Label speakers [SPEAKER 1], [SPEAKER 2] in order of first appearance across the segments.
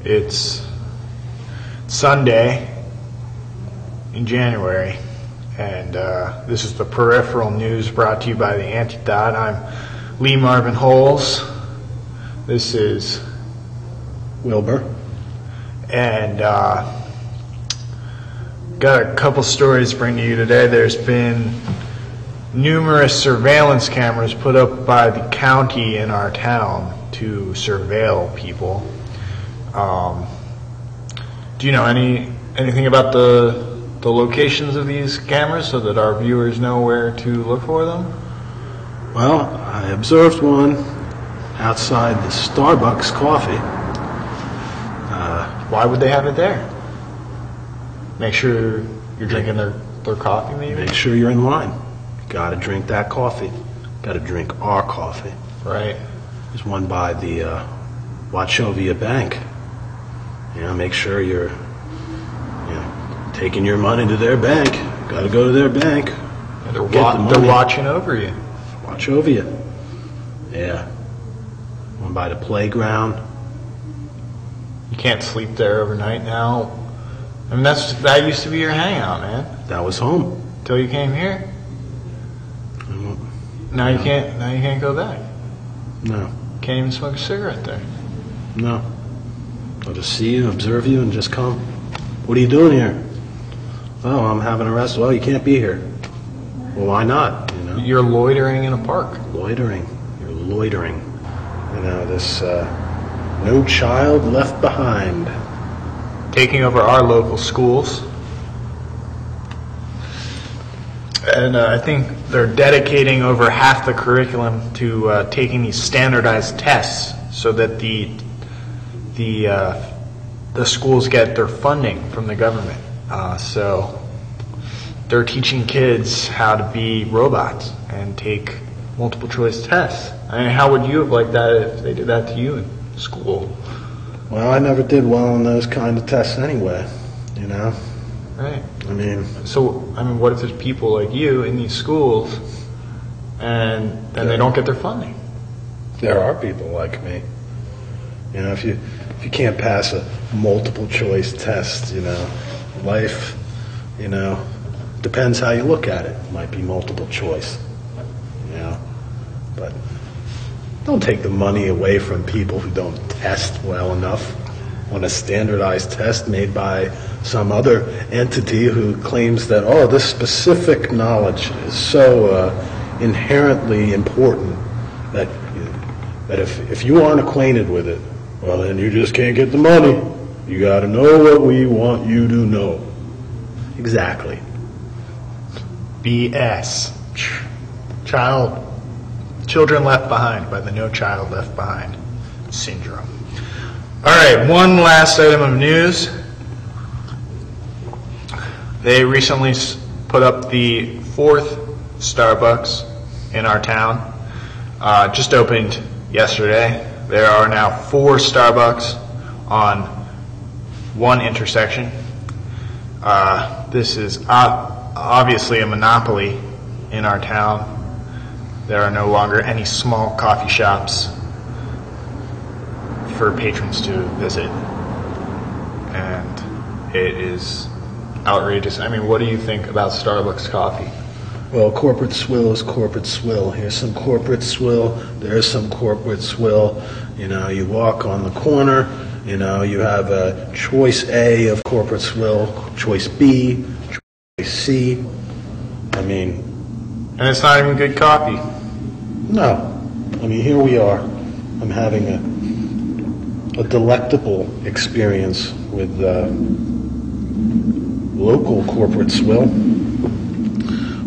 [SPEAKER 1] It's Sunday in January, and this is the Peripheral News brought to you by the Antidote. I'm Lee Marvin Holes. This is
[SPEAKER 2] Wilbur.
[SPEAKER 1] And got a couple stories to bring to you today. There's been numerous surveillance cameras put up by the county in our town to surveil people. Do you know anything about the locations of these cameras so that our viewers know where to look for them?
[SPEAKER 2] Well, I observed one outside the Starbucks coffee.
[SPEAKER 1] Why would they have it there? Make sure you're drinking their coffee, maybe?
[SPEAKER 2] Make sure you're in line. Got to drink that coffee. Got to drink our coffee.
[SPEAKER 1] Right.
[SPEAKER 2] There's one by the Wachovia Bank. Make sure you're taking your money to their bank. Got to go to their bank.
[SPEAKER 1] Yeah, they're watching over you.
[SPEAKER 2] Wachovia. Yeah. One by the playground.
[SPEAKER 1] You can't sleep there overnight now. I mean, that used to be your hangout, man.
[SPEAKER 2] That was home.
[SPEAKER 1] Till you came here. Now you can't. Now you can't go back.
[SPEAKER 2] No.
[SPEAKER 1] Can't even smoke a cigarette there.
[SPEAKER 2] No. I'll just see you, observe you, and just come. What are you doing here? Oh, I'm having a rest. Well, you can't be here. Well, why not?
[SPEAKER 1] You're loitering in a park.
[SPEAKER 2] Loitering. You're loitering. This No Child Left Behind.
[SPEAKER 1] Taking over our local schools. And I think they're dedicating over half the curriculum to taking these standardized tests so that the schools get their funding from the government. So they're teaching kids how to be robots and take multiple choice tests. I mean, how would you have liked that if they did that to you in school?
[SPEAKER 2] Well, I never did well on those kind of tests anyway,
[SPEAKER 1] Right.
[SPEAKER 2] What
[SPEAKER 1] if there's people like you in these schools and then they don't get their funding?
[SPEAKER 2] There are people like me. If you can't pass a multiple choice test, life, depends how you look at it. It might be multiple choice, but don't take the money away from people who don't test well enough on a standardized test made by some other entity who claims that, this specific knowledge is so inherently important that if you aren't acquainted with it, well, then you just can't get the money. You got to know what we want you to know. Exactly.
[SPEAKER 1] BS. Children left behind by the No Child Left Behind syndrome. All right, one last item of news. They recently put up the 4th Starbucks in our town. Just opened yesterday. There are now 4 Starbucks on one intersection. This is obviously a monopoly in our town. There are no longer any small coffee shops for patrons to visit. And it is outrageous. I mean, what do you think about Starbucks coffee?
[SPEAKER 2] Well, corporate swill is corporate swill. Here's some corporate swill. There's some corporate swill. You walk on the corner. You have a choice A of corporate swill, choice B, choice C.
[SPEAKER 1] And it's not even good coffee.
[SPEAKER 2] No. Here we are. I'm having a delectable experience with local corporate swill.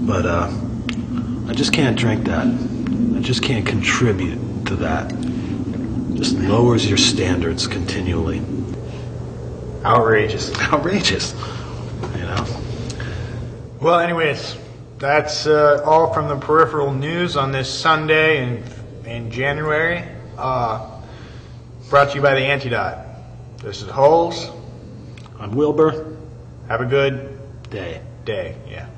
[SPEAKER 2] But I just can't drink that. I just can't contribute to that. Just lowers your standards continually.
[SPEAKER 1] Outrageous.
[SPEAKER 2] Outrageous.
[SPEAKER 1] Well, anyways, that's all from the Peripheral News on this Sunday in January. Brought to you by the Antidote. This is Holes.
[SPEAKER 2] I'm Wilbur.
[SPEAKER 1] Have a good
[SPEAKER 2] day.
[SPEAKER 1] Yeah.